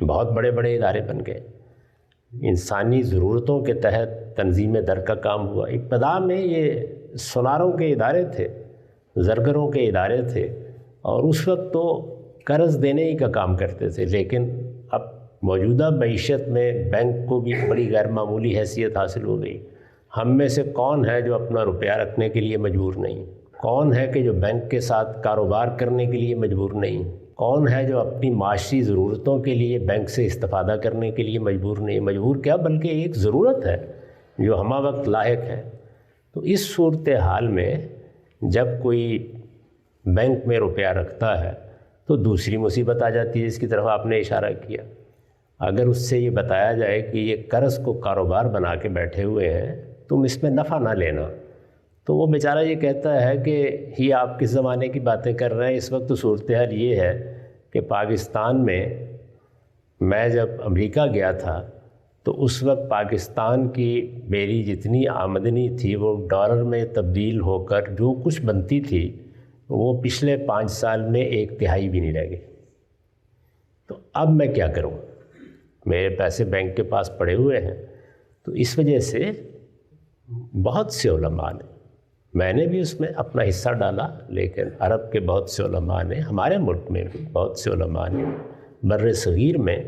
بہت بڑے بڑے ادارے بن گئے، انسانی ضرورتوں کے تحت تنظیم در کا کام ہوا۔ ابتدا میں یہ سوناروں کے ادارے تھے، زرگروں کے ادارے تھے، اور اس وقت تو قرض دینے ہی کا کام کرتے تھے، لیکن اب موجودہ معیشت میں بینک کو بھی بڑی غیر معمولی حیثیت حاصل ہو گئی۔ ہم میں سے کون ہے جو اپنا روپیہ رکھنے کے لیے مجبور نہیں؟ کون ہے کہ جو بینک کے ساتھ کاروبار کرنے کے لیے مجبور نہیں؟ کون ہے جو اپنی معاشی ضرورتوں کے لیے بینک سے استفادہ کرنے کے لیے مجبور نہیں؟ مجبور کیا بلکہ ایک ضرورت ہے جو ہمہ وقت لاحق ہے۔ تو اس صورتحال میں جب کوئی بینک میں روپیہ رکھتا ہے تو دوسری مصیبت آ جاتی ہے، جس کی طرف آپ نے اشارہ کیا۔ اگر اس سے یہ بتایا جائے کہ یہ قرض کو کاروبار بنا کے بیٹھے ہوئے ہیں، تم اس میں نفع نہ لینا، تو وہ بیچارہ یہ کہتا ہے کہ یہ آپ کس زمانے کی باتیں کر رہے ہیں؟ اس وقت تو صورتحال یہ ہے کہ پاکستان میں جب امریکہ گیا تھا تو اس وقت پاکستان کی میری جتنی آمدنی تھی وہ ڈالر میں تبدیل ہو کر جو کچھ بنتی تھی وہ پچھلے 5 سال میں 1/3 بھی نہیں رہ گئی۔ تو اب میں کیا کروں؟ میرے پیسے بینک کے پاس پڑے ہوئے ہیں۔ تو اس وجہ سے بہت سے علماء نے، میں نے بھی اس میں اپنا حصہ ڈالا، لیکن عرب کے بہت سے علماء نے، ہمارے ملک میں بھی بہت سے علماء نے بر صغیر میں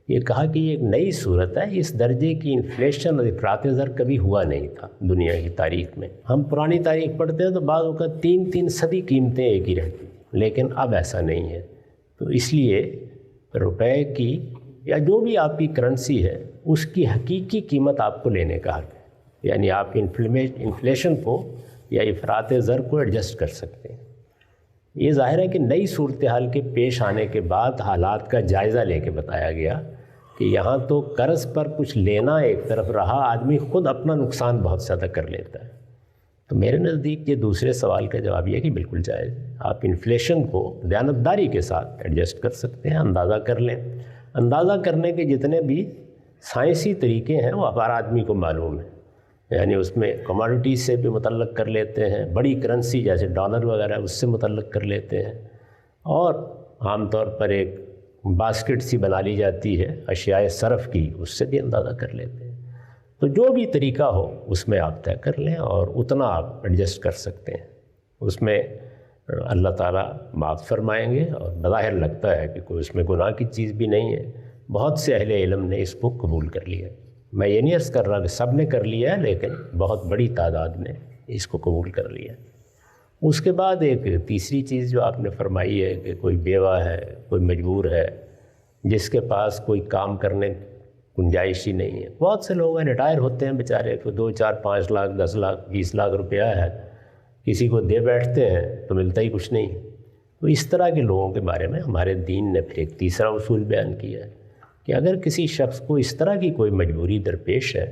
یہ کہا کہ یہ ایک نئی صورت ہے، اس درجے کی انفلیشن اور افراط زر کبھی ہوا نہیں تھا دنیا کی تاریخ میں۔ ہم پرانی تاریخ پڑھتے ہیں تو بعض اوقات 3 صدی قیمتیں ایک ہی رہتی، لیکن اب ایسا نہیں ہے۔ تو اس لیے روپے کی یا جو بھی آپ کی کرنسی ہے اس کی حقیقی قیمت آپ کو لینے کا حق ہے، یعنی آپ انفلیشن کو یا افراط زر کو ایڈجسٹ کر سکتے ہیں۔ یہ ظاہر ہے کہ نئی صورتحال کے پیش آنے کے بعد حالات کا جائزہ لے کے بتایا گیا کہ یہاں تو قرض پر کچھ لینا ایک طرف رہا، آدمی خود اپنا نقصان بہت زیادہ کر لیتا ہے۔ تو میرے نزدیک یہ دوسرے سوال کا جواب یہ ہے کہ بالکل جائز ہے، آپ انفلیشن کو دیانتداری کے ساتھ ایڈجسٹ کر سکتے ہیں، اندازہ کر لیں۔ اندازہ کرنے کے جتنے بھی سائنسی طریقے ہیں وہ ہر آدمی کو معلوم ہے، یعنی اس میں کموڈٹیز سے بھی متعلق کر لیتے ہیں، بڑی کرنسی جیسے ڈالر وغیرہ اس سے متعلق کر لیتے ہیں، اور عام طور پر ایک باسکٹ سی بنا لی جاتی ہے اشیاء صرف کی، اس سے بھی اندازہ کر لیتے ہیں۔ تو جو بھی طریقہ ہو اس میں آپ طے کر لیں اور اتنا آپ ایڈجسٹ کر سکتے ہیں، اس میں اللہ تعالیٰ معاف فرمائیں گے، اور بظاہر لگتا ہے کہ کوئی اس میں گناہ کی چیز بھی نہیں ہے۔ بہت سے اہل علم نے اس کو قبول کر لیا، میں یہ نہیں عرض کر رہا کہ سب نے کر لیا ہے، لیکن بہت بڑی تعداد نے اس کو قبول کر لیا۔ اس کے بعد ایک تیسری چیز جو آپ نے فرمائی ہے کہ کوئی بیوہ ہے، کوئی مجبور ہے، جس کے پاس کوئی کام کرنے گنجائش ہی نہیں ہے۔ بہت سے لوگ ہیں ریٹائر ہوتے ہیں بیچارے، تو 2 4 5 لاکھ 10 لاکھ 20 لاکھ روپیہ ہے، کسی کو دے بیٹھتے ہیں تو ملتا ہی کچھ نہیں۔ تو اس طرح کے لوگوں کے بارے میں ہمارے دین نے پھر ایک تیسرا اصول بیان کیا ہے کہ اگر کسی شخص کو اس طرح کی کوئی مجبوری درپیش ہے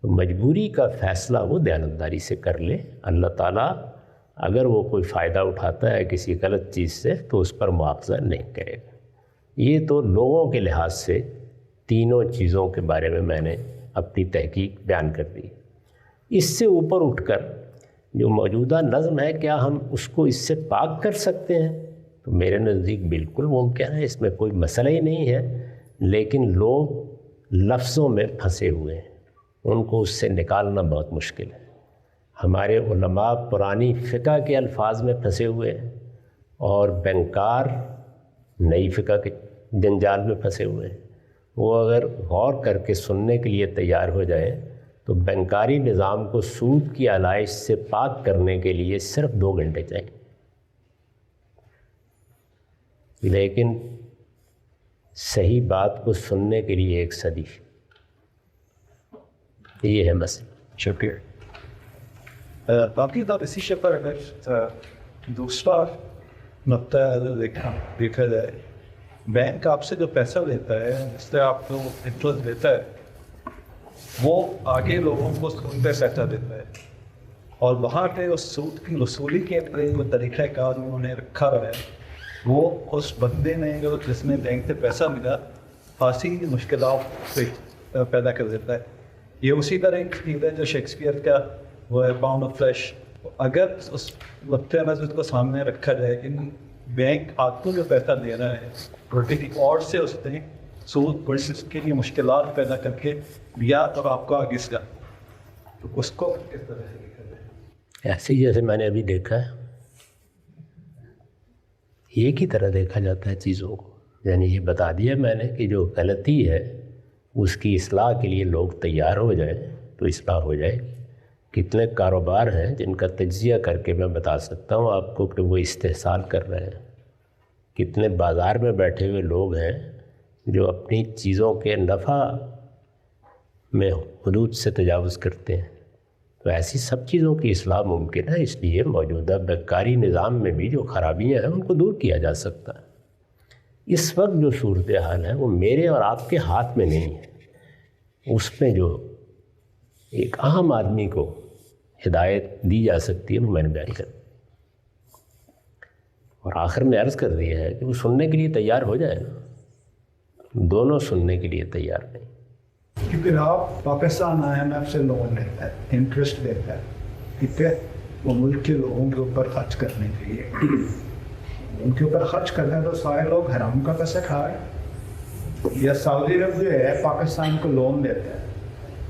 تو مجبوری کا فیصلہ وہ دیانتداری سے کر لے۔ اللہ تعالیٰ اگر وہ کوئی فائدہ اٹھاتا ہے کسی غلط چیز سے تو اس پر مواخذہ نہیں کرے گا۔ یہ تو لوگوں کے لحاظ سے تینوں چیزوں کے بارے میں نے اپنی تحقیق بیان کر دی۔ اس سے اوپر اٹھ کر جو موجودہ نظم ہے، کیا ہم اس کو اس سے پاک کر سکتے ہیں؟ تو میرے نزدیک بالکل ممکن ہے، اس میں کوئی مسئلہ ہی نہیں ہے، لیکن لوگ لفظوں میں پھنسے ہوئے ہیں، ان کو اس سے نکالنا بہت مشکل ہے۔ ہمارے علماء پرانی فقہ کے الفاظ میں پھنسے ہوئے ہیں، اور بینکار نئی فقہ کے جنجال میں پھنسے ہوئے ہیں۔ وہ اگر غور کر کے سننے کے لیے تیار ہو جائے تو بینکاری نظام کو سود کی علائش سے پاک کرنے کے لیے صرف 2 گھنٹے چاہیے، لیکن صحیح بات کو سننے کے لیے 1 صدی۔ یہ ہے مسئلہ۔ شکریہ۔ باقی اسی شے پر دوسرا نقطہ دیکھا جائے، بینک آپ سے جو پیسہ لیتا ہے، جس سے آپ کو انٹرسٹ دیتا ہے، وہ آگے لوگوں کو سود پہ پیسہ دیتا ہے، اور وہاں پہ اس سود کی وصولی کے جو طریقہ کار انہوں نے رکھا ہے وہ اس بندے نے جس میں بینک سے پیسہ ملا خاصی مشکلات پیدا کر دیتا ہے۔ یہ اسی طرح ایک چیز ہے جو شیکسپیئر کا وہ ہے پاؤنڈ آف فلیش۔ اگر اس وقت نظر کو سامنے رکھا جائے کہ بینک آپ کو جو پیسہ دے رہا ہے اور سے اس نے سود پرسس کے لیے مشکلات پیدا کر کے یا تو آپ کا آگے سے تو اس کو کس طرح سے دیکھا جائے؟ ایسے ہی جیسے میں نے ابھی دیکھا ہے، ایک ہی طرح دیکھا جاتا ہے چیزوں کو. یعنی یہ بتا دیا میں نے کہ جو غلطی ہے اس کی اصلاح کے لیے لوگ تیار ہو جائیں تو اصلاح ہو جائے. کتنے کاروبار ہیں جن کا تجزیہ کر کے میں بتا سکتا ہوں آپ کو کہ وہ استحصال کر رہے ہیں. کتنے بازار میں بیٹھے ہوئے لوگ ہیں جو اپنی چیزوں کے نفع میں حدود سے تجاوز کرتے ہیں. تو ایسی سب چیزوں کی اصلاح ممکن ہے. اس لیے موجودہ بینکاری نظام میں بھی جو خرابیاں ہیں ان کو دور کیا جا سکتا ہے. اس وقت جو صورتحال ہے وہ میرے اور آپ کے ہاتھ میں نہیں ہے. اس میں جو ایک عام آدمی کو ہدایت دی جا سکتی ہے وہ میں نے بیان کر دی. اور آخر میں عرض کر دیا ہے کہ وہ سننے کے لیے تیار ہو جائے نا. دونوں سننے کے لیے تیار نہیں. کیونکہ آپ پاکستان IMF سے لون لیتا ہے، انٹرسٹ دیتا ہے، ٹھیک ہے، وہ ملک کے لوگوں کے اوپر خرچ کرنے کے لیے. ان کے اوپر خرچ کرتے ہیں تو سارے لوگ حرام کا پیسہ کھا رہے ہیں. یا سعودی عرب جو ہے پاکستان کو لون دیتا ہے،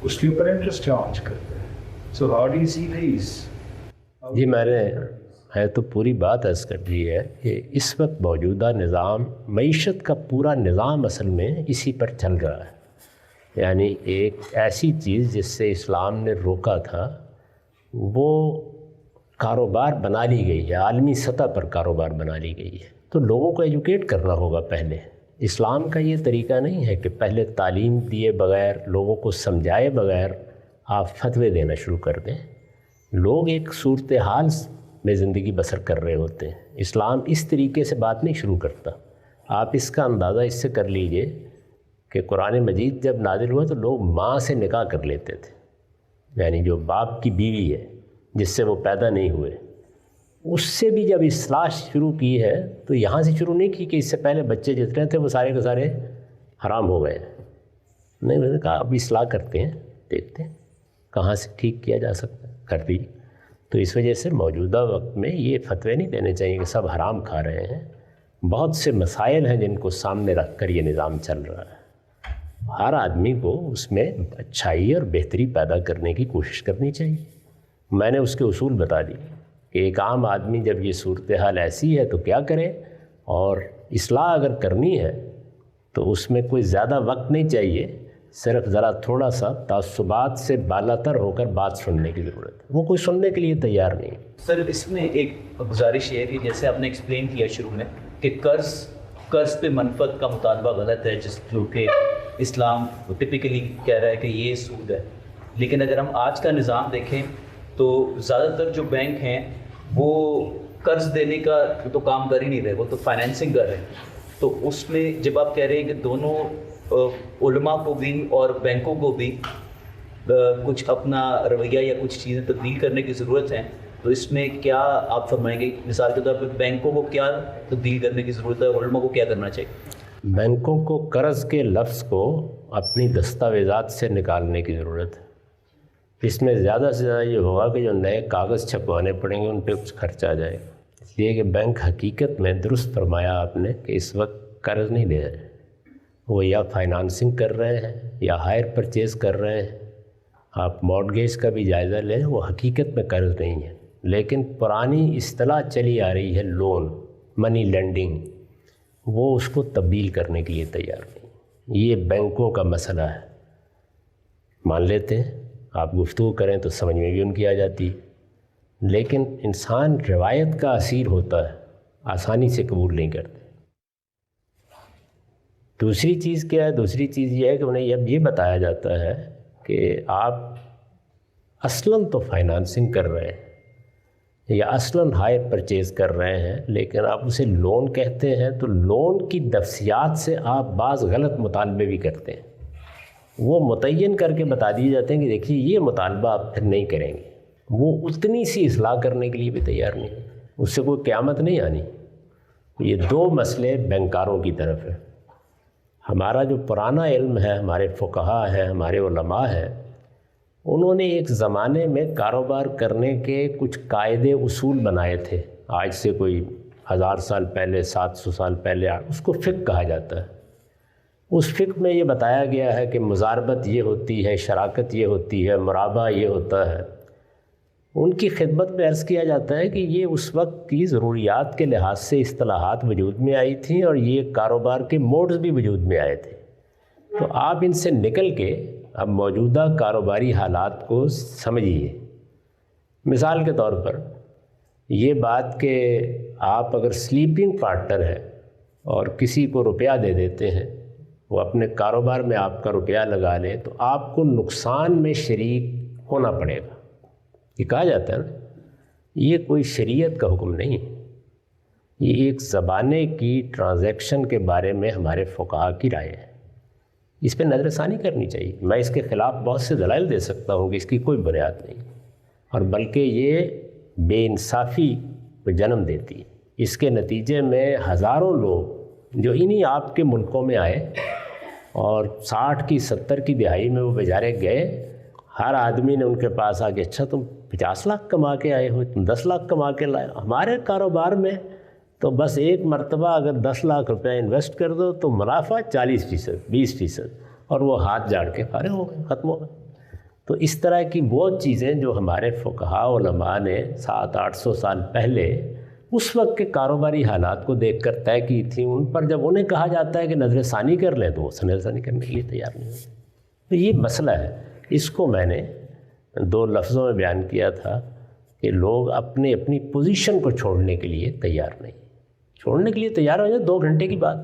اس کے اوپر انٹرسٹ چارج کرتے ہیں. سو ہاؤ ڈو یو سی دس؟ جی میں نے تو پوری بات عرض کر دی ہے کہ اس وقت موجودہ نظام، معیشت کا پورا نظام اصل میں اسی پر چل رہا ہے. یعنی ایک ایسی چیز جس سے اسلام نے روکا تھا وہ کاروبار بنا لی گئی ہے، عالمی سطح پر کاروبار بنا لی گئی ہے. تو لوگوں کو ایجوکیٹ کرنا ہوگا پہلے. اسلام کا یہ طریقہ نہیں ہے کہ پہلے تعلیم دیے بغیر، لوگوں کو سمجھائے بغیر آپ فتوے دینا شروع کر دیں. لوگ ایک صورتحال میں زندگی بسر کر رہے ہوتے ہیں. اسلام اس طریقے سے بات نہیں شروع کرتا. آپ اس کا اندازہ اس سے کر لیجئے کہ قرآن مجید جب نازل ہوا تو لوگ ماں سے نکاح کر لیتے تھے. یعنی جو باپ کی بیوی ہے جس سے وہ پیدا نہیں ہوئے، اس سے بھی جب اصلاح شروع کی ہے تو یہاں سے شروع نہیں کی کہ اس سے پہلے بچے جتنے تھے وہ سارے کے سارے حرام ہو گئے. نہیں، میں نے کہا اب اصلاح کرتے ہیں، دیکھتے ہیں کہاں سے ٹھیک کیا جا سکتا ہے، کر دیجیے. تو اس وجہ سے موجودہ وقت میں یہ فتوے نہیں دینے چاہیے کہ سب حرام کھا رہے ہیں. بہت سے مسائل ہیں جن کو سامنے رکھ کر یہ نظام چل رہا ہے. ہر آدمی کو اس میں اچھائی اور بہتری پیدا کرنے کی کوشش کرنی چاہیے. میں نے اس کے اصول بتا دی کہ ایک عام آدمی جب یہ صورتحال ایسی ہے تو کیا کرے، اور اصلاح اگر کرنی ہے تو اس میں کوئی زیادہ وقت نہیں چاہیے، صرف ذرا تھوڑا سا تعصبات سے بالاتر ہو کر بات سننے کی ضرورت ہے. وہ کوئی سننے کے لیے تیار نہیں. سر اس میں ایک گزارش یہ ہے کہ جیسے آپ نے ایکسپلین کیا شروع میں کہ قرض پہ منفعت کا مطالبہ غلط ہے، جو کہ اسلام ٹپیکلی کہہ رہا ہے کہ یہ سود ہے. لیکن اگر ہم آج کا نظام دیکھیں تو زیادہ تر جو بینک ہیں وہ قرض دینے کا تو کام کر ہی نہیں رہے، وہ تو فائنینسنگ کر رہے ہیں. تو اس میں جب آپ کہہ رہے ہیں کہ دونوں علماء کو بھی اور بینکوں کو بھی کچھ اپنا رویہ یا کچھ چیزیں تبدیل کرنے کی ضرورت ہے، تو اس میں کیا آپ فرمائیں گے؟ مثال کے طور پہ بینکوں کو کیا تبدیل کرنے کی ضرورت ہے اور علماء کو کیا کرنا چاہیے؟ بینکوں کو قرض کے لفظ کو اپنی دستاویزات سے نکالنے کی ضرورت ہے. اس میں زیادہ سے زیادہ یہ ہوگا کہ جو نئے کاغذ چھپوانے پڑیں گے ان پہ کچھ خرچ آ جائے گا. اس لیے کہ بینک حقیقت میں درست فرمایا آپ نے کہ اس وقت قرض نہیں دے رہے، وہ یا فائنانسنگ کر رہے ہیں یا ہائر پرچیز کر رہے ہیں. آپ مارٹگیج کا بھی جائزہ لیں، وہ حقیقت میں قرض نہیں ہے. لیکن پرانی اصطلاح چلی آ رہی ہے لون، منی لینڈنگ، وہ اس کو تبدیل کرنے کے لیے تیار نہیں. یہ بینکوں کا مسئلہ ہے. مان لیتے ہیں آپ گفتگو کریں تو سمجھ میں بھی ان کی آ جاتی، لیکن انسان روایت کا اسیر ہوتا ہے، آسانی سے قبول نہیں کرتے. دوسری چیز کیا ہے؟ دوسری چیز یہ ہے کہ انہیں اب یہ بتایا جاتا ہے کہ آپ اصلاً تو فائنانسنگ کر رہے ہیں یا اصلاً ہائر پرچیز کر رہے ہیں، لیکن آپ اسے لون کہتے ہیں تو لون کی تفصیلات سے آپ بعض غلط مطالبے بھی کرتے ہیں. وہ متعین کر کے بتا دیے جاتے ہیں کہ دیکھیے یہ مطالبہ آپ پھر نہیں کریں گے. وہ اتنی سی اصلاح کرنے کے لیے بھی تیار نہیں، اس سے کوئی قیامت نہیں آنی. یہ دو مسئلے بینکاروں کی طرف ہے. ہمارا جو پرانا علم ہے، ہمارے فقہا ہیں، ہمارے علماء ہیں، انہوں نے ایک زمانے میں کاروبار کرنے کے کچھ قاعدے اصول بنائے تھے. آج سے کوئی 1000 سال پہلے، 700 سال پہلے، اس کو فقہ کہا جاتا ہے. اس فقہ میں یہ بتایا گیا ہے کہ مزاربت یہ ہوتی ہے، شراکت یہ ہوتی ہے، مرابہ یہ ہوتا ہے۔ ان کی خدمت میں عرض کیا جاتا ہے کہ یہ اس وقت کی ضروریات کے لحاظ سے اصطلاحات وجود میں آئی تھیں اور یہ کاروبار کے موڈز بھی وجود میں آئے تھے۔ تو آپ ان سے نکل کے اب موجودہ کاروباری حالات کو سمجھیے۔ مثال کے طور پر یہ بات کہ آپ اگر سلیپنگ پارٹنر ہیں اور کسی کو روپیہ دے دیتے ہیں، وہ اپنے کاروبار میں آپ کا روپیہ لگا لے، تو آپ کو نقصان میں شریک ہونا پڑے گا۔ یہ کہا جاتا ہے نا، یہ کوئی شریعت کا حکم نہیں ہے، یہ ایک زبانے کی ٹرانزیکشن کے بارے میں ہمارے فقہاء کی رائے ہے۔ اس پہ نظر ثانی کرنی چاہیے۔ میں اس کے خلاف بہت سے دلائل دے سکتا ہوں کہ اس کی کوئی بنیاد نہیں، اور بلکہ یہ بے انصافی کو جنم دیتی ہے۔ اس کے نتیجے میں ہزاروں لوگ جو انہی آپ کے ملکوں میں آئے اور 60 کی 70 کی دہائی میں وہ بیچارے گئے، ہر آدمی نے ان کے پاس آ کے اچھا تم 50 لاکھ کما کے آئے ہو، تم 10 لاکھ کما کے لائے، ہمارے کاروبار میں تو بس ایک مرتبہ اگر 10 لاکھ روپے انویسٹ کر دو تو منافع 40%، 20%، اور وہ ہاتھ جاڑ کے فارغ ہو گئے، ختم ہو گئے۔ تو اس طرح کی وہ چیزیں جو ہمارے فقہاء علماء نے 700-800 سال پہلے اس وقت کے کاروباری حالات کو دیکھ کر طے کی تھیں، ان پر جب انہیں کہا جاتا ہے کہ نظر ثانی کر لیں تو وہ نظر ثانی کرنے کے لیے تیار نہیں ہوتے۔ تو یہ مسئلہ ہے، اس کو میں نے 2 لفظوں میں بیان کیا تھا کہ لوگ اپنی پوزیشن کو چھوڑنے کے لیے تیار نہیں، چھوڑنے کے لیے تیار ہو جائے 2 گھنٹے کی بات۔